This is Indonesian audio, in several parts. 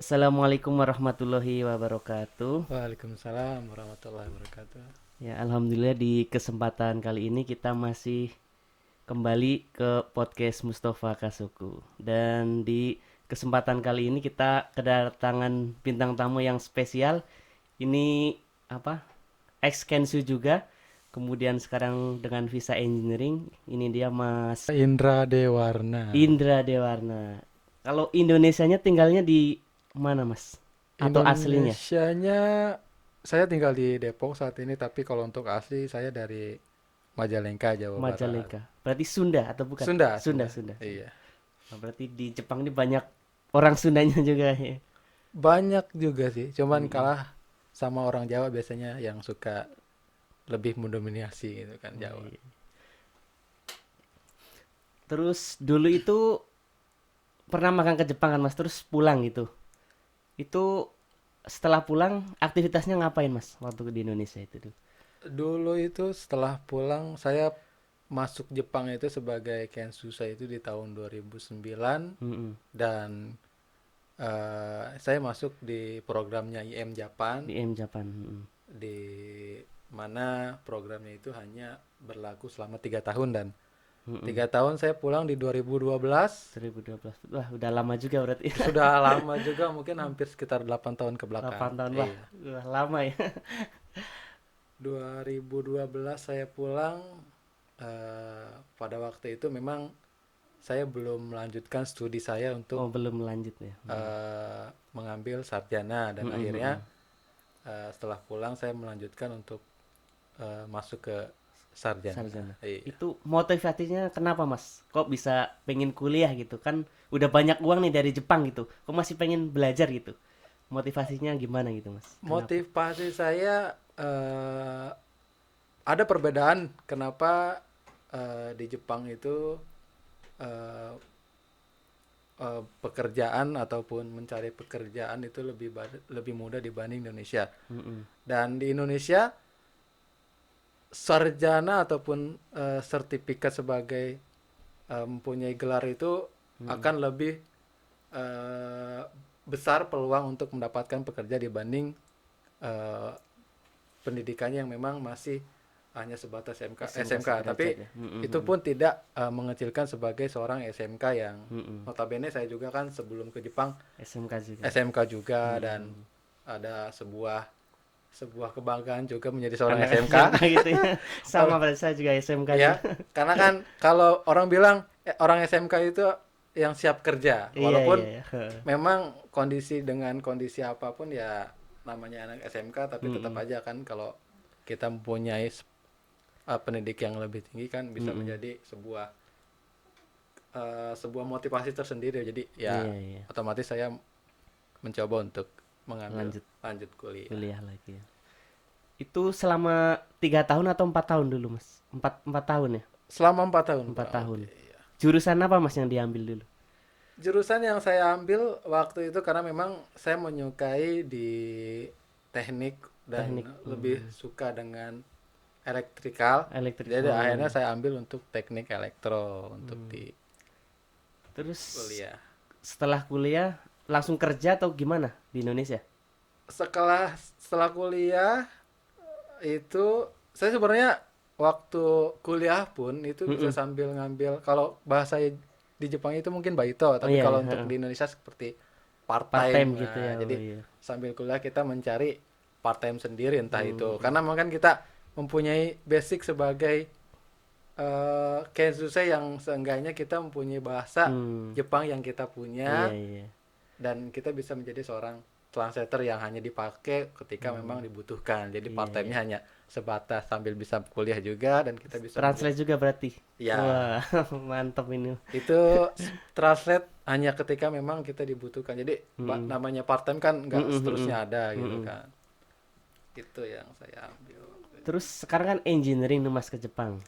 Assalamualaikum warahmatullahi wabarakatuh. Waalaikumsalam warahmatullahi wabarakatuh. Ya, alhamdulillah di kesempatan kali ini kita masih kembali ke podcast Mustafa Kasuku. Dan di kesempatan kali ini kita kedatangan bintang tamu yang spesial. Ini apa? Ex Kensu juga. Kemudian sekarang dengan visa engineering, ini dia Mas Indra Dewarna. Indra Dewarna. Kalau Indonesianya tinggalnya di mana, Mas? Atau aslinya? Indonesianya saya tinggal di Depok saat ini, tapi kalau untuk asli saya dari Majalengka, Jawa Barat. Majalengka. Berarti Sunda atau bukan? Sunda, Sunda, Sunda. Sunda, Sunda. Iya. Nah, berarti di Jepang ini banyak orang Sundanya juga ya. Banyak juga sih, cuman Mm-mm. kalah sama orang Jawa biasanya yang suka lebih mendominasi gitu kan Oh, Jawa. iya. Terus dulu itu pernah makan ke Jepang kan Mas, terus pulang gitu. Itu setelah pulang aktivitasnya ngapain Mas waktu di Indonesia itu dulu? Dulu itu setelah pulang saya masuk Jepang itu sebagai Kensusa itu di tahun 2009 Mm-mm. dan saya masuk di programnya IM Japan, Di M Japan. Mm-mm. di mana programnya itu hanya berlaku selama 3 tahun dan Mm-mm. 3 tahun saya pulang di 2012. 2012. Wah, udah lama juga berarti. Sudah lama juga, mungkin hampir sekitar 8 tahun ke belakang. 8 tahun. Wah, Iya. wah lama ya. 2012 saya pulang, pada waktu itu memang saya belum melanjutkan studi saya untuk Oh, belum lanjut ya. Mm-mm. mengambil sarjana dan Mm-mm, akhirnya mm-mm. setelah pulang saya melanjutkan untuk masuk ke sarjana. Sarjana. Iya. Itu motivasinya kenapa Mas? Kok bisa pengen kuliah gitu? Kan udah banyak uang nih dari Jepang gitu. Kok masih pengen belajar gitu? Motivasinya gimana gitu Mas? Kenapa? Motivasi saya ada perbedaan kenapa di Jepang itu eh, pekerjaan ataupun mencari pekerjaan itu lebih mudah dibanding Indonesia. Mm-mm. Dan di Indonesia sarjana ataupun sertifikat sebagai mempunyai gelar itu Mm-mm. akan lebih eh, besar peluang untuk mendapatkan pekerja dibanding eh, pendidikannya yang memang masih hanya sebatas SMK SMK. Tapi sederajat ya. Mm-mm, itu mm-mm. pun tidak mengecilkan sebagai seorang SMK yang Mm-mm. notabene saya juga kan sebelum ke Jepang SMK juga. SMK juga, dan Mm-mm. ada sebuah sebuah kebanggaan juga menjadi seorang Anak SMK. SMK gitu ya. Sama Wala- pada saya juga SMK juga. ya, karena kan kalau orang bilang orang SMK itu yang siap kerja, Iya, iya, walaupun iya. memang kondisi dengan kondisi apapun ya namanya anak SMK, tapi tetap Mm-mm. aja kan kalau kita mempunyai pendidik yang lebih tinggi kan bisa Mm-mm. menjadi sebuah motivasi tersendiri. Jadi ya Iya, iya. otomatis saya mencoba untuk mengambil Lanjut lanjut kuliah. kuliah lagi ya. Itu selama 3 tahun atau 4 tahun dulu Mas? Empat tahun ya? Selama 4 tahun Empat kurang tahun. lebih. Iya. Jurusan apa Mas yang diambil dulu? Jurusan yang saya ambil waktu itu karena memang saya menyukai di teknik Teknik dan lebih suka dengan elektrikal. elektrik. Jadi Oh akhirnya iya. saya ambil untuk teknik elektro untuk Hmm. di Terus kuliah. setelah kuliah langsung kerja atau gimana di Indonesia? Setelah kuliah itu saya sebenarnya waktu kuliah pun itu bisa Mm-mm. sambil ngambil, kalau bahasa di Jepang itu mungkin baito, Oh tapi iya, kalau iya, untuk heeh. di Indonesia seperti part Part time. time gitu Nah, ya. Oh jadi iya. sambil kuliah kita mencari part time sendiri, entah itu Hmm. karena mungkin kita mempunyai basic sebagai kenzusei, yang seenggaknya kita mempunyai bahasa Hmm. Jepang yang kita Iya, punya, iya. dan kita bisa menjadi seorang translator yang hanya dipakai ketika memang Hmm. dibutuhkan. Jadi Iya, part iya. time-nya hanya sebatas sambil bisa kuliah juga, dan kita bisa Translate juga berarti. ya Wah, mantap ini. itu translate hanya ketika memang kita dibutuhkan. Jadi Mm-mm. namanya part time kan nggak Mm-mm, mm-mm. seterusnya ada gitu Mm-mm. kan. Itu yang saya ambil waktu itu. Terus sekarang kan engineering nih Mas ke Jepang.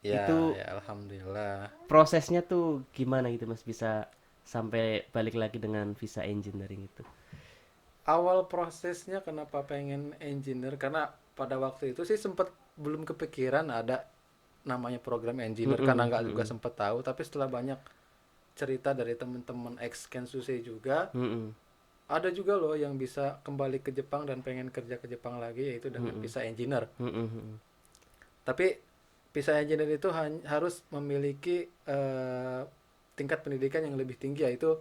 Ya, Itu ya alhamdulillah. prosesnya tuh gimana gitu Mas bisa sampai balik lagi dengan visa engineering itu? Awal prosesnya kenapa pengen engineer, karena pada waktu itu sih sempat belum kepikiran ada namanya program engineer, karena Mm-mm, nggak juga mm-mm, sempet tahu. Tapi setelah banyak cerita dari teman-teman ex Kensusei juga, mm-mm. ada juga loh yang bisa kembali ke Jepang dan pengen kerja ke Jepang lagi, yaitu dengan visa engineer. Tapi visa engineer itu harus memiliki tingkat pendidikan yang lebih tinggi, yaitu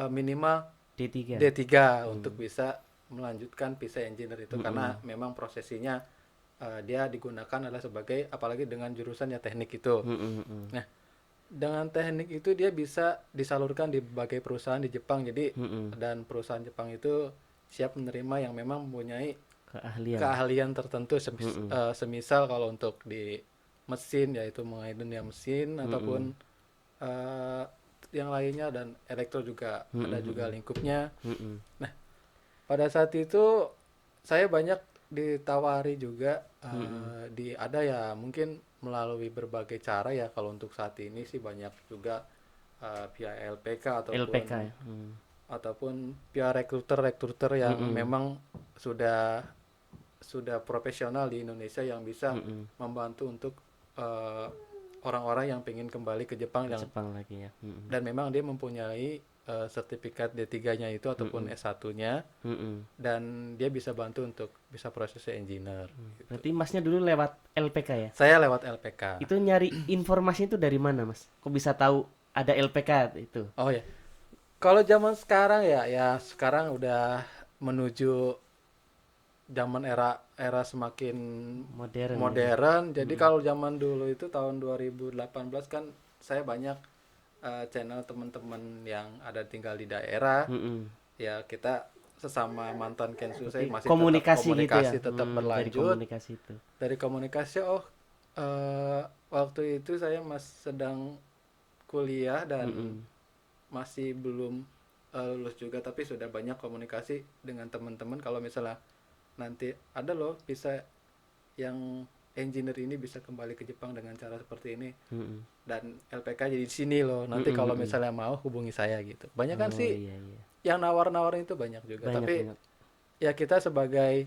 minimal D3. D3 untuk bisa melanjutkan visa engineer itu, karena memang prosesinya dia digunakan adalah sebagai, apalagi dengan jurusan yang teknik itu. Nah, dengan teknik itu dia bisa disalurkan di berbagai perusahaan di Jepang. Jadi dan perusahaan Jepang itu siap menerima yang memang mempunyai keahlian tertentu, semisal kalau untuk di mesin yaitu mengenai mesin, ataupun yang lainnya, dan elektro juga ada juga lingkupnya. Nah, pada saat itu saya banyak ditawari juga ada ya, mungkin melalui berbagai cara ya. Kalau untuk saat ini sih banyak juga via LPK LPK ya. ataupun via rekruter yang memang sudah profesional di Indonesia, yang bisa membantu untuk orang-orang yang pengen kembali ke Jepang, Jepang lagi ya. dan memang dia mempunyai sertifikat D3-nya itu ataupun S1-nya, dan dia bisa bantu untuk bisa proses engineer. Berarti masnya dulu lewat LPK ya? Saya lewat LPK. Itu nyari informasi itu dari mana, Mas? Kok bisa tahu ada LPK itu? Oh ya, kalau zaman sekarang ya sekarang udah menuju zaman era semakin modern. Jadi kalau zaman dulu itu tahun 2018 kan, saya banyak channel teman-teman yang ada tinggal di daerah. Ya, kita sesama mantan Kensu saya masih komunikasi tetap gitu ya? tetap berlanjut. Dari komunikasi waktu itu saya masih sedang kuliah dan masih belum lulus juga, tapi sudah banyak komunikasi dengan teman-teman. Kalau misalnya nanti ada loh bisa yang engineer ini bisa kembali ke Jepang dengan cara seperti ini, dan LPK jadi di sini loh, nanti kalau misalnya mau hubungi saya gitu. Banyak kan sih yang nawar-nawarin itu banyak juga, tapi ya kita sebagai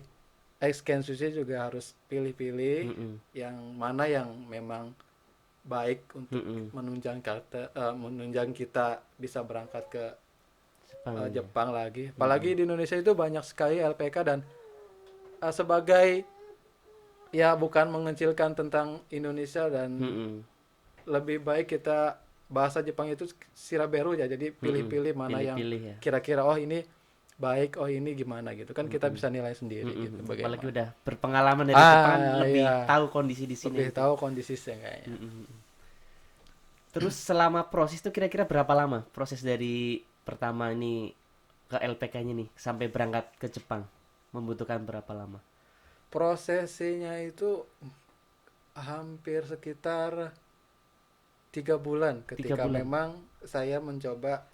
ex Kensusi juga harus pilih-pilih yang mana yang memang baik untuk menunjang kita bisa berangkat ke Jepang lagi. Apalagi di Indonesia itu banyak sekali LPK, dan sebagai ya bukan mengecilkan tentang Indonesia, dan lebih baik kita bahasa Jepang itu siraberu ya. Jadi pilih-pilih mana yang kira-kira oh ini baik, oh ini gimana gitu kan, kita bisa nilai sendiri gitu. Bagaimana? Apalagi udah berpengalaman dari Jepang, lebih tahu kondisi di sini. Lebih tahu kondisi kayaknya. Terus selama proses itu kira-kira berapa lama proses dari pertama ini ke LPK-nya nih sampai berangkat ke Jepang? Membutuhkan berapa lama? Prosesnya itu hampir sekitar 3 bulan ketika 3 bulan. Memang saya mencoba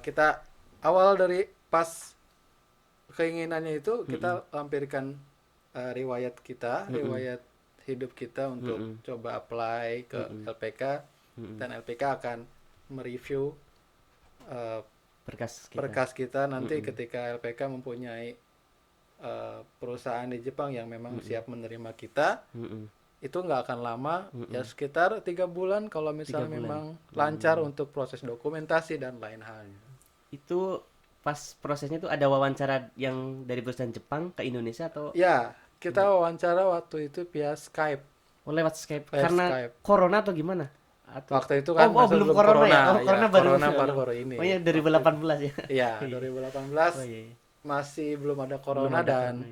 kita awal dari pas keinginannya itu kita lampirkan riwayat kita, riwayat hidup kita untuk coba apply ke LPK, dan LPK akan mereview berkas kita. Nanti ketika LPK mempunyai perusahaan di Jepang yang memang siap menerima kita, itu nggak akan lama, ya sekitar 3 bulan kalau misalnya memang lancar untuk proses dokumentasi dan lain halnya. Itu pas prosesnya itu ada wawancara yang dari perusahaan Jepang ke Indonesia atau? Ya, kita wawancara waktu itu via Skype. Oh, lewat Skype. Karena Skype. Corona atau gimana? Atau... Waktu itu kan belum corona ya? Oh, corona baru ini. Oh ya, 2018 ya? Iya, 2018 masih belum ada corona, dan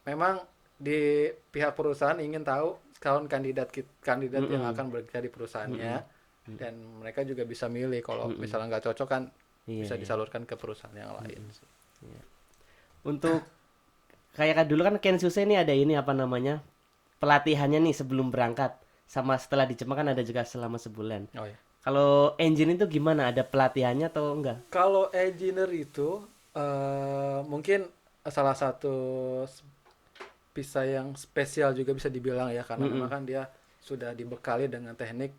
memang di pihak perusahaan ingin tahu calon kandidat yang akan bekerja di perusahaannya, dan mereka juga bisa milih kalau misalnya nggak cocok kan bisa disalurkan ke perusahaan yang lain. Untuk kayak dulu kan Kensusi ini ada ini apa namanya pelatihannya nih sebelum berangkat, sama setelah di Jepang kan ada juga selama sebulan. Oh ya. Kalau engineer itu gimana? Ada pelatihannya atau enggak? Kalau engineer itu mungkin salah satu bisa yang spesial juga bisa dibilang ya, karena memang kan dia sudah dibekali dengan teknik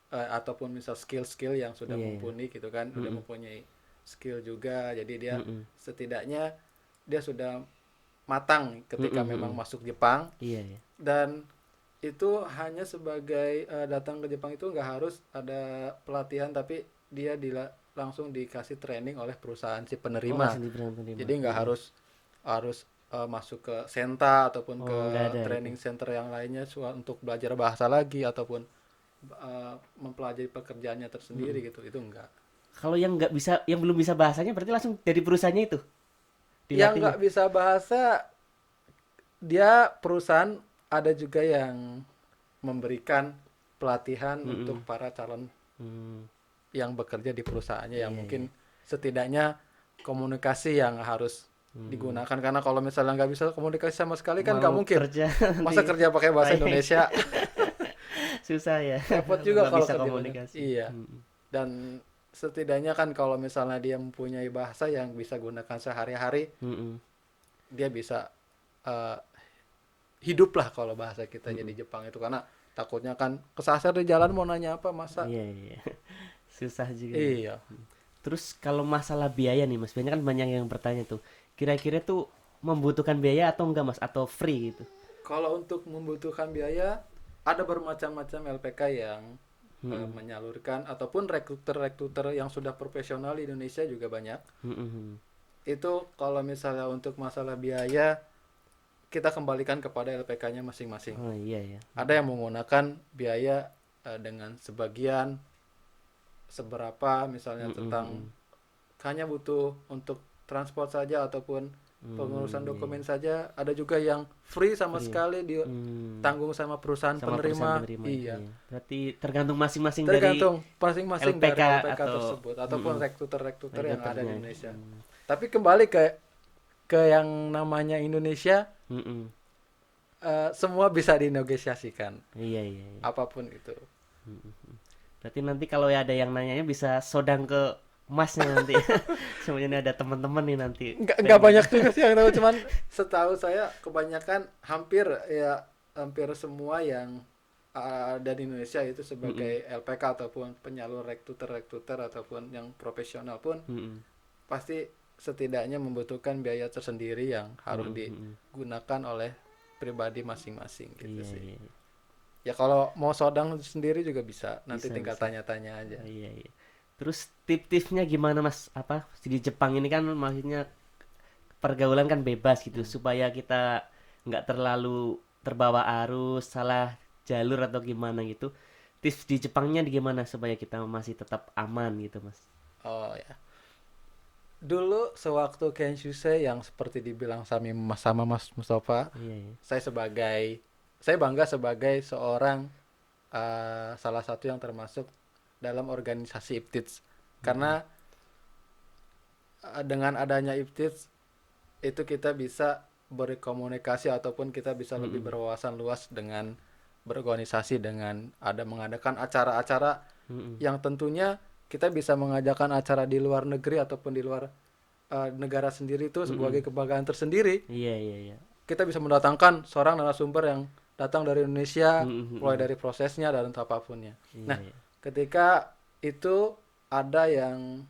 ataupun misal skill yang sudah mumpuni gitu kan, udah mempunyai skill juga, jadi dia setidaknya dia sudah matang ketika memang masuk Jepang. Dan itu hanya sebagai datang ke Jepang itu nggak harus ada pelatihan, tapi dia langsung dikasih training oleh perusahaan si Oh, penerima. langsung diberi. Jadi nggak harus masuk ke Senta ataupun ke Oh, nggak ada training itu. center yang lainnya untuk belajar bahasa lagi ataupun mempelajari pekerjaannya tersendiri gitu. Itu enggak. Kalau yang nggak bisa, yang belum bisa bahasanya berarti langsung dari perusahaannya itu Yang dilatihnya. nggak bisa bahasa, dia perusahaan ada juga yang memberikan pelatihan untuk Mm-mm. para calon Hmm, yang bekerja di perusahaannya, yang iya iya. mungkin setidaknya komunikasi yang harus digunakan, karena kalau misalnya nggak bisa komunikasi sama sekali kan nggak Mau mungkin. kerja Masa nanti kerja pakai bahasa tayang Indonesia? susah ya. Repot juga Nggak kalau bisa kerja banyak. komunikasi. Iya. Mm-mm. Dan setidaknya kan kalau misalnya dia mempunyai bahasa yang bisa gunakan sehari-hari, Mm-mm. dia bisa eh, hidup lah kalau bahasa kita jadi Mm-mm. Jepang itu, karena takutnya kan kesasar di jalan mau nanya apa masa. Iya iya. Susah juga ya. Iya. Terus kalau masalah biaya nih Mas, banyak kan banyak yang bertanya tuh. Kira-kira tuh membutuhkan biaya atau enggak Mas, atau free gitu? Kalau untuk membutuhkan biaya, ada bermacam-macam LPK yang Mm-mm. menyalurkan, ataupun rekruter-rekruter yang sudah profesional di Indonesia juga banyak. Mm-mm. Itu kalau misalnya untuk masalah biaya, kita kembalikan kepada LPK-nya masing-masing. Oh iya ya. Ada yang menggunakan biaya dengan sebagian, seberapa misalnya tentang Mm-mm. hanya butuh untuk transport saja ataupun pengurusan Iya, dokumen iya. saja. Ada juga yang free sama Free. sekali Hmm. ditanggung sama perusahaan Sama perusahaan penerima. penerima ya. Iya. Iya. Berarti tergantung masing-masing dari Tergantung masing-masing LPK dari LPK atau tersebut ataupun rekruter-rekruter yang ada di rekruternya. Indonesia. Hmm. Tapi kembali ke yang namanya Indonesia, Mm-mm. semua bisa dinegosiasikan Iya iya iya. apapun itu. Berarti nanti kalau ya ada yang nanyanya bisa sodang ke Masnya nanti. Semuanya ada teman-teman nih nanti Nggak pengen. banyak juga sih yang tahu, cuman setahu saya kebanyakan hampir semua yang ada di Indonesia itu Mm-mm. sebagai LPK ataupun penyalur rekruter ataupun yang profesional pun Mm-mm. pasti setidaknya membutuhkan biaya tersendiri yang harus Mm-mm. Mm-mm. digunakan oleh pribadi masing-masing gitu Iya sih. iya. Ya kalau mau sodang sendiri juga bisa, nanti Bisa tinggal bisa. tanya-tanya aja. Iya iya. Terus tip-tipsnya gimana Mas? Apa di Jepang ini kan maksudnya pergaulan kan bebas gitu supaya kita nggak terlalu terbawa arus, salah jalur atau gimana gitu. Tips di Jepangnya di gimana supaya kita masih tetap aman gitu Mas? Oh ya. Dulu sewaktu Kenshusei yang seperti dibilang sama Mas Mustafa, Iya iya. saya bangga sebagai seorang salah satu yang termasuk dalam organisasi IPTIDS, Mm-mm. karena dengan adanya IPTIDS itu kita bisa berkomunikasi ataupun kita bisa lebih Mm-mm. berwawasan luas dengan berorganisasi, dengan ada mengadakan acara-acara Mm-mm. yang tentunya kita bisa mengajakkan acara di luar negeri ataupun di luar negara sendiri itu Mm-mm. sebagai kebanggaan tersendiri. Iya iya iya. Kita bisa mendatangkan seorang narasumber yang datang dari Indonesia, Mm-mm. mulai Mm-mm. dari prosesnya dan apapunnya. Iya Nah, iya. ketika itu ada yang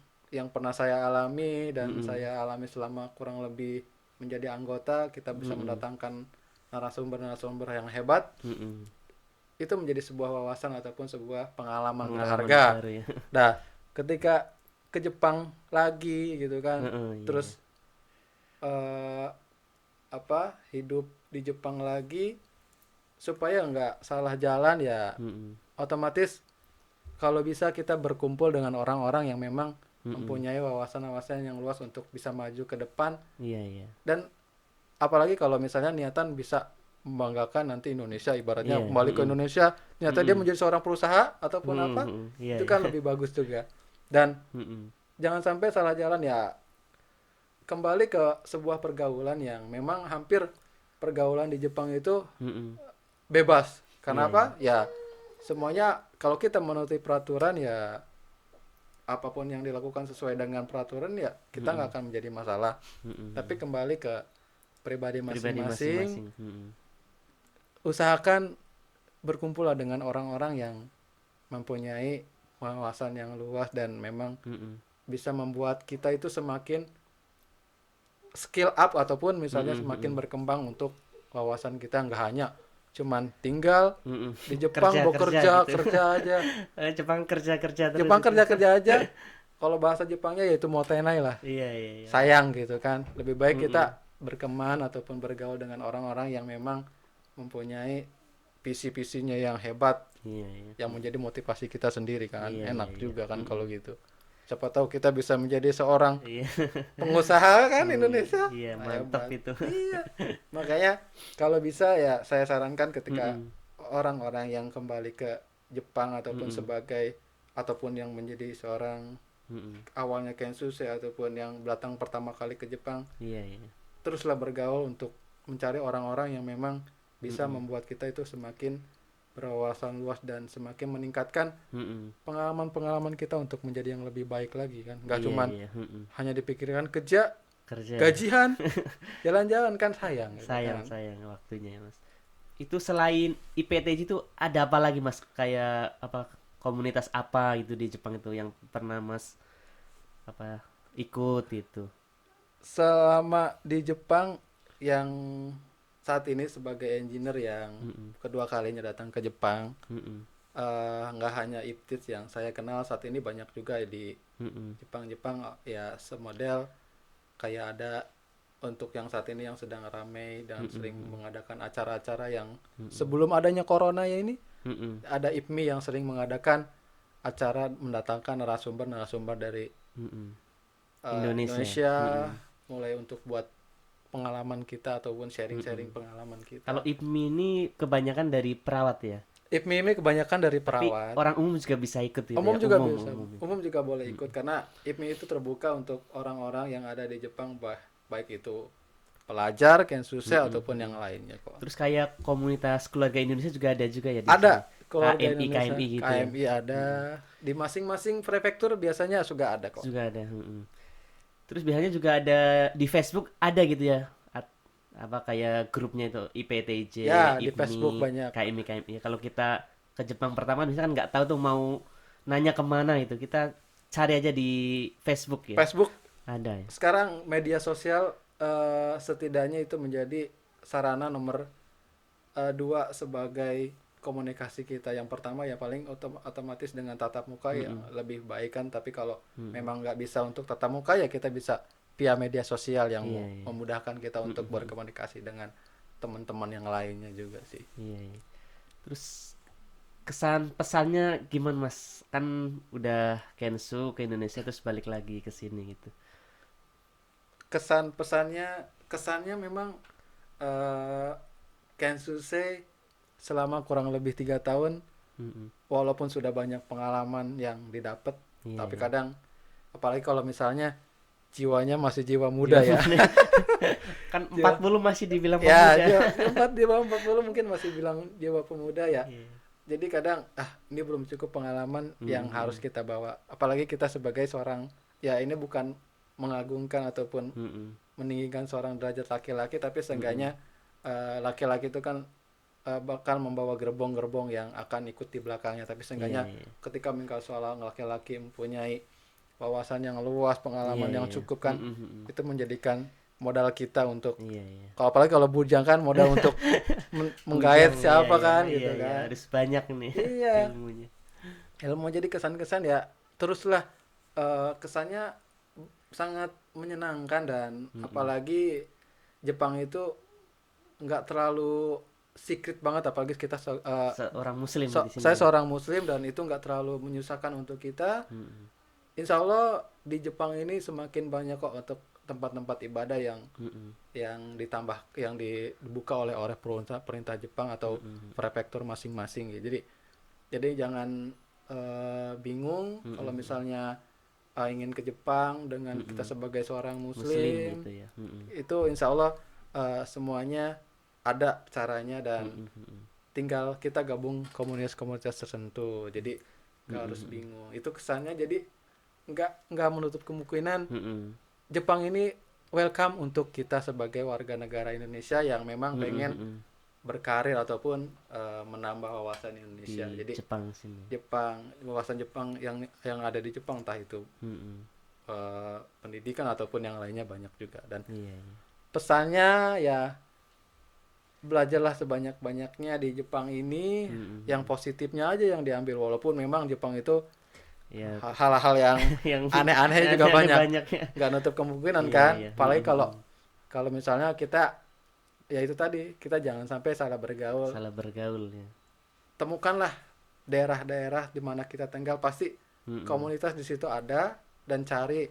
pernah saya alami dan Mm-mm. saya alami selama kurang lebih menjadi anggota, kita bisa Mm-mm. mendatangkan narasumber-narasumber yang hebat, Mm-mm. itu menjadi sebuah wawasan ataupun sebuah pengalaman Pengalaman berharga. baru ya. Nah, ketika ke Jepang lagi gitu kan, Heeh, iya iya. terus eh, hidup di Jepang lagi, supaya nggak salah jalan ya, Mm-mm. otomatis kalau bisa kita berkumpul dengan orang-orang yang memang Mm-mm. mempunyai wawasan-wawasan yang luas untuk bisa maju ke depan. Iya iya. Dan apalagi kalau misalnya niatan bisa membanggakan nanti Indonesia, ibaratnya Iya. kembali ke Mm-mm. Indonesia, ternyata dia Mm-mm. menjadi seorang pengusaha ataupun Mm-mm. apa, Mm-mm. Iya itu iya. kan lebih bagus juga. Dan Mm-mm. jangan sampai salah jalan ya, kembali ke sebuah pergaulan yang memang hampir pergaulan di Jepang itu Mm-mm. bebas. Iya iya. Kenapa? Ya semuanya kalau kita menuruti peraturan ya, apapun yang dilakukan sesuai dengan peraturan ya kita Mm-mm. nggak akan menjadi masalah. Mm-mm. Tapi kembali ke pribadi Pribadi masing-masing, masing-masing. Mm-mm. usahakan berkumpul dengan orang-orang yang mempunyai wawasan yang luas dan memang Mm-mm. bisa membuat kita itu semakin skill up ataupun misalnya Mm-mm. semakin Mm-mm. berkembang untuk wawasan kita, nggak hanya cuman tinggal Mm-mm. di Jepang Kerja kerja bekerja gitu. kerja aja. Jepang kerja kerja terus Jepang itu. kerja kerja aja, kalau bahasa Jepangnya yaitu motenai lah. Iya, iya, iya. Sayang gitu kan. Lebih baik Mm-mm. kita berteman ataupun bergaul dengan orang-orang yang memang mempunyai visi-visinya yang hebat, Iya, iya. yang menjadi motivasi kita sendiri kan. Iya, iya, Enak iya. juga kan Mm-mm. kalau gitu. Siapa tahu kita bisa menjadi seorang Iya. pengusaha kan Iya, Indonesia. iya, mantap Hebat. itu. Iya. Makanya kalau bisa ya saya sarankan ketika Mm-mm. orang-orang yang kembali ke Jepang ataupun Mm-mm. sebagai ataupun yang menjadi seorang Mm-mm. awalnya Kensuke ataupun yang datang pertama kali ke Jepang, Iya, iya. teruslah bergaul untuk mencari orang-orang yang memang bisa Mm-mm. membuat kita itu semakin berwawasan luas dan semakin meningkatkan Mm-mm. pengalaman-pengalaman kita untuk menjadi yang lebih baik lagi kan. Nggak Iya, cuman iya. Mm-mm. hanya dipikirkan kerja, Kerja. gajian, jalan-jalan kan sayang gitu Sayang, kan. sayang waktunya ya, Mas. Itu selain IPTJ itu ada apa lagi, Mas? Kayak apa, komunitas apa gitu di Jepang itu yang pernah Mas apa ikut itu? Selama di Jepang yang saat ini sebagai engineer yang Mm-mm. kedua kalinya datang ke Jepang, Mm-mm. nggak hanya Iptits yang saya kenal saat ini, banyak juga di Mm-mm. Jepang ya semodel kayak ada untuk yang saat ini yang sedang ramai dan sering Mm-mm. mengadakan acara-acara yang Mm-mm. sebelum adanya corona ya ini, Mm-mm. ada IPMI yang sering mengadakan acara mendatangkan narasumber dari Mm-mm. Indonesia. Indonesia, Mm-mm. mulai untuk buat pengalaman kita ataupun sharing-sharing Mm-mm. pengalaman Kalau kita. IPMI ini kebanyakan dari perawat ya. IPMI ini kebanyakan dari Tapi perawat. orang umum juga bisa ikut gitu Umum ya. juga Umum, bisa, umum itu. umum juga boleh ikut karena IPMI itu terbuka untuk orang-orang yang ada di Jepang, baik itu pelajar, Kensusei ataupun yang lainnya kok. Terus kayak komunitas keluarga Indonesia juga ada juga ya di sini. Ada keluarga KMI, Indonesia, KMI gitu ya. KMI ada, di masing-masing prefektur biasanya sudah ada kok. Juga ada. Terus biasanya juga ada di Facebook ada gitu ya. Apa kayak grupnya itu IPTJ, Ya, di IPMI, Facebook banyak. KMI, KMI. Kalau kita ke Jepang pertama misalkan nggak tahu tuh mau nanya kemana itu, kita cari aja di Facebook ya. Facebook Ada ya. sekarang media sosial setidaknya itu menjadi sarana nomor dua sebagai komunikasi kita. Yang pertama ya paling otomatis dengan tatap muka ya lebih baik kan, tapi kalau memang nggak bisa untuk tatap muka ya kita bisa via media sosial yang Iya, iya. memudahkan kita untuk berkomunikasi dengan teman-teman yang lainnya juga sih. Iya, iya. Terus kesan pesannya gimana Mas? Kan udah Kensu ke Indonesia terus balik lagi ke sini gitu. Kesannya memang eh Kensusei selama kurang lebih 3 tahun, Mm-mm. walaupun sudah banyak pengalaman yang didapat, Iya, tapi iya. kadang apalagi kalau misalnya jiwanya masih jiwa muda ya. Kan Jiwa- 40 masih dibilang Ya, pemuda. di bawah 40 mungkin masih bilang jiwa pemuda ya. Iya. Jadi kadang ini belum cukup pengalaman yang harus kita bawa. Apalagi kita sebagai seorang, ya ini bukan mengagungkan ataupun Mm-mm. meninggikan seorang derajat laki-laki, tapi seenggaknya laki-laki itu kan bakal membawa gerbong-gerbong yang akan ikut di belakangnya, tapi seenggaknya Iya, iya. ketika mengkal seorang laki-laki mempunyai wawasan yang luas, pengalaman Iya, yang iya. cukup kan, Mm-mm. itu menjadikan modal kita untuk, Iya, iya. kalau apalagi kalau bujang kan modal untuk menggait Bujang, siapa iya, kan iya, gitu iya, kan. harus banyak nih Iya, ilmunya. ilmu. Jadi kesan-kesan ya teruslah, kesannya sangat menyenangkan, dan apalagi Jepang itu nggak terlalu secret banget, apalagi kita Seorang muslim di sini. saya seorang muslim dan itu nggak terlalu menyusahkan untuk kita. Mm-mm. Insya Allah di Jepang ini semakin banyak kok untuk tempat-tempat ibadah yang Mm-mm. dibuka oleh perintah Jepang atau prefektur masing-masing gitu. Jadi jangan bingung kalau misalnya ingin ke Jepang dengan kita sebagai seorang Muslim muslim. gitu ya. Mm-mm. Itu insya Allah semuanya ada caranya, dan Mm-mm. tinggal kita gabung komunitas-komunitas tertentu. Jadi nggak harus bingung. Itu kesannya, jadi nggak menutup kemungkinan Mm-mm. Jepang ini welcome untuk kita sebagai warga negara Indonesia yang memang pengen Mm-mm. berkarir ataupun menambah wawasan Di Indonesia. Jadi Jepang sini. wawasan Jepang yang ada di Jepang, entah itu Mm-mm. pendidikan ataupun yang lainnya banyak juga. Dan Iya, iya. pesannya ya belajarlah sebanyak-banyaknya di Jepang ini, Mm-mm. yang positifnya aja yang diambil, walaupun memang Jepang itu Ya, hal-hal yang yang aneh-aneh juga aneh-aneh banyak, banyak ya. nggak nutup kemungkinan Iya, kan. iya. Apalagi kalau kalau misalnya kita, ya itu tadi, kita jangan sampai salah bergaul. Salah bergaul ya. Temukanlah daerah-daerah di mana kita tinggal, pasti Mm-mm. komunitas di situ ada, dan cari.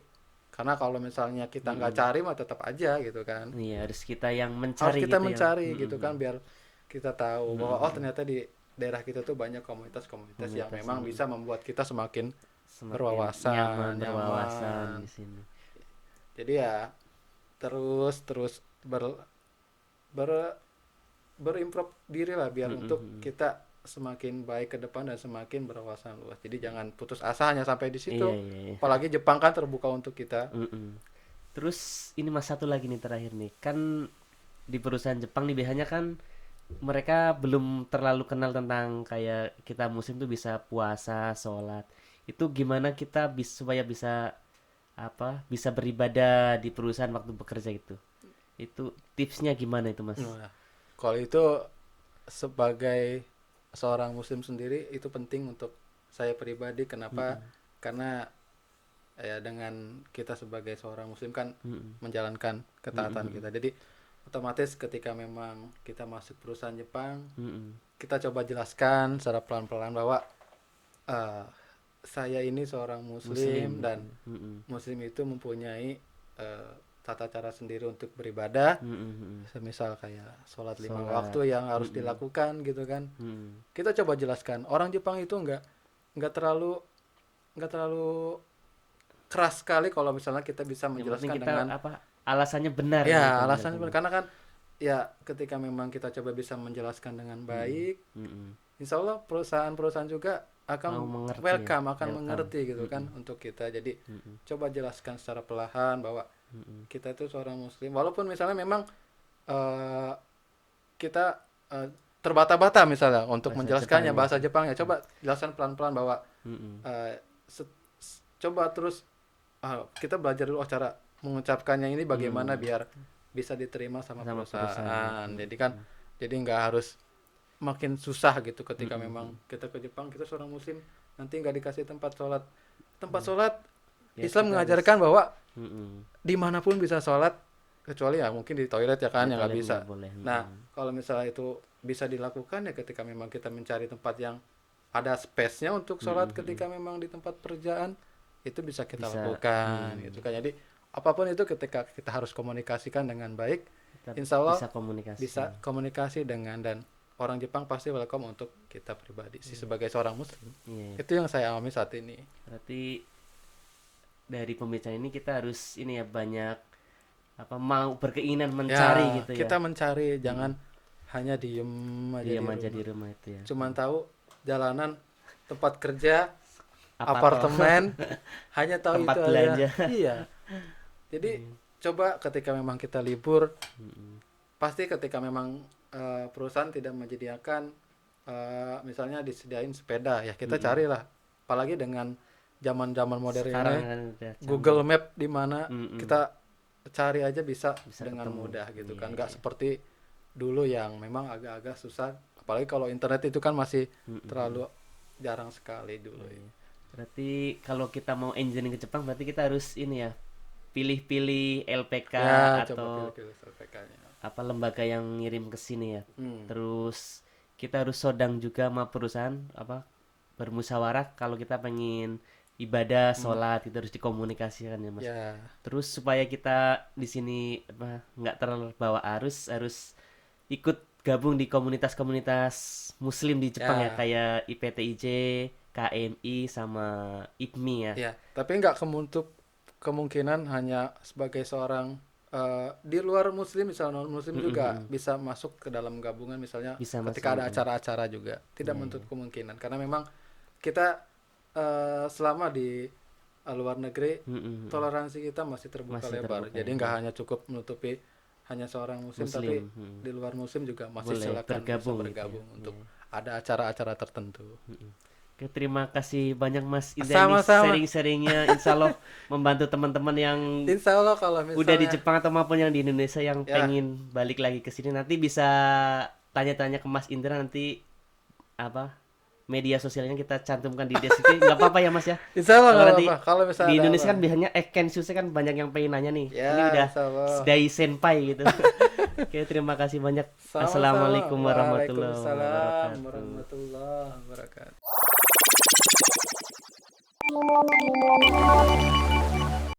Karena kalau misalnya kita nggak Mm-mm. cari mah tetap aja gitu kan. Iya, harus kita yang Harus mencari kita gitu yang mencari gitu kan, biar kita tahu bahwa oh mm-mm. ternyata di daerah kita tuh banyak komunitas-komunitas yang Komunitas memang bisa membuat kita semakin semakin nyaman berwawasan, berwawasan nyaman. di sini. Jadi ya terus terus ber berimprove diri lah, biar untuk Mm-mm. kita semakin baik ke depan dan semakin berwawasan luas. Jadi jangan putus asa hanya sampai di Iya, situ. iya, iya. Apalagi Jepang kan terbuka untuk kita. Mm-mm. Terus ini mas satu lagi nih terakhir nih, kan di perusahaan Jepang nih biasanya kan mereka belum terlalu kenal tentang kayak kita muslim tuh bisa puasa, sholat. Itu gimana kita supaya bisa apa? Bisa beribadah di perusahaan waktu bekerja itu. Itu tipsnya gimana itu, Mas? Nah, kalau itu sebagai seorang muslim sendiri itu penting untuk saya pribadi. Kenapa? Mm-mm. Karena ya dengan kita sebagai seorang muslim kan Mm-mm. menjalankan ketaatan Mm-mm. kita. Jadi otomatis ketika memang kita masuk perusahaan Jepang, Mm-mm. kita coba jelaskan secara pelan-pelan bahwa eh, saya ini seorang Muslim muslim, gitu. dan Mm-mm. muslim itu mempunyai tata cara sendiri untuk beribadah. Mm-mm. Semisal kayak sholat 5 Sholat. waktu yang harus Mm-mm. dilakukan gitu kan. Mm-mm. Kita coba jelaskan. Orang Jepang itu nggak terlalu nggak terlalu keras sekali kalau misalnya kita bisa Yang penting menjelaskan kita dengan apa? Alasannya benar gitu ya alasan, menjelaskannya. karena kan ya ketika memang kita coba bisa menjelaskan dengan Mm-mm. baik, Mm-mm. insya Allah perusahaan-perusahaan juga Mau akan mengerti ya, welcome, akan welcome. mengerti gitu kan Mm-mm. untuk kita. Jadi Mm-mm. coba jelaskan secara perlahan bahwa Mm-mm. kita itu seorang muslim, walaupun misalnya memang eh, kita terbata-bata misalnya untuk Bahasa menjelaskannya Jepangnya. bahasa Jepangnya, coba jelaskan pelan-pelan bahwa Mm-mm. eh, coba terus kita belajar dulu cara mengucapkannya ini bagaimana biar bisa diterima sama Sama perusahaan. perusahaan. Jadi kan jadi nggak harus makin susah gitu ketika memang kita ke Jepang, kita seorang muslim nanti nggak dikasih tempat sholat. Ya, Islam kita mengajarkan bahwa Mm-mm. dimanapun bisa sholat, kecuali ya mungkin di toilet ya kan, Di yang nggak toilet bisa. nggak boleh. Nah kalau misalnya itu bisa dilakukan, ya ketika memang kita mencari tempat yang ada space-nya untuk sholat ketika memang di tempat pekerjaan, itu bisa kita Bisa. lakukan gitu kan. Jadi apapun itu ketika kita harus komunikasikan dengan baik, Kita insya Allah bisa komunikasi. bisa komunikasi dengan, dan orang Jepang pasti welcome untuk kita pribadi sih sebagai seorang muslim. Iya. Itu yang saya alami saat ini. Berarti dari pembicaraan ini kita harus ini ya banyak apa mau berkeinginan mencari Ya gitu ya. kita mencari, jangan hanya diem aja Diam di aja rumah. di rumah itu ya. Cuman tahu jalanan, tempat kerja, Apa apartemen, hanya tahu Tempat itu belanja. aja. Iya. Jadi coba ketika memang kita libur, pasti ketika memang perusahaan tidak menyediakan misalnya disediain sepeda, ya kita carilah. Apalagi dengan zaman-zaman modern Sekarang ini, kan udah Google Map di mana Mm-mm. kita cari aja bisa dengan ketemu. mudah gitu Iya, kan. Nggak iya. seperti dulu yang memang agak-agak susah. Apalagi kalau internet itu kan masih terlalu jarang sekali dulu. Iya. Berarti kalau kita mau engineering ke Jepang berarti kita harus ini ya pilih-pilih LPK Ya, coba atau pilih-pilih LPK-nya. apa lembaga yang ngirim ke sini ya. Hmm. Terus kita harus sodang juga sama perusahaan apa bermusyawarah kalau kita pengen ibadah, sholat itu harus dikomunikasikan ya Mas. Ya, Terus supaya kita di sini apa nggak terbawa arus harus ikut gabung di komunitas-komunitas muslim di Jepang ya, Ya. kayak IPTIJ, KMI sama IPMI ya. ya. Tapi nggak kemuntub kemungkinan hanya sebagai seorang di luar muslim, misalnya non muslim juga bisa masuk ke dalam gabungan, misalnya Bisa ketika masuk, ada acara-acara juga, tidak menutup kemungkinan, karena memang kita selama di luar negeri, Mm-mm. toleransi kita masih terbuka Masih lebar. terbuka Jadi ya. nggak hanya cukup menutupi hanya seorang muslim, tapi Muslim. di luar muslim juga masih Boleh silakan bisa bergabung gitu ya. bergabung untuk ada acara-acara tertentu. Oke, terima kasih banyak Mas Indra ini Sama-sama. sharing-sharingnya, insya Allah membantu teman-teman yang Insya Allah kalau udah di misalnya Jepang atau maupun yang di Indonesia yang Ya. pengen balik lagi ke sini nanti bisa tanya-tanya ke Mas Indra nanti apa media sosialnya kita cantumkan di deskripsi. Nggak apa-apa ya Mas ya. Insya Allah Kalau nggak nanti apa-apa. Kalau misalnya di ada Indonesia apa. kan biasanya Kensusnya kan banyak yang pengen nanya nih. Ya, Ini udah insya Allah. Dai Senpai gitu. Oke, terima kasih banyak. Sama-sama. Assalamualaikum warahmatullahi Waalaikumsalam wabarakatuh. warahmatullahi wabarakatuh.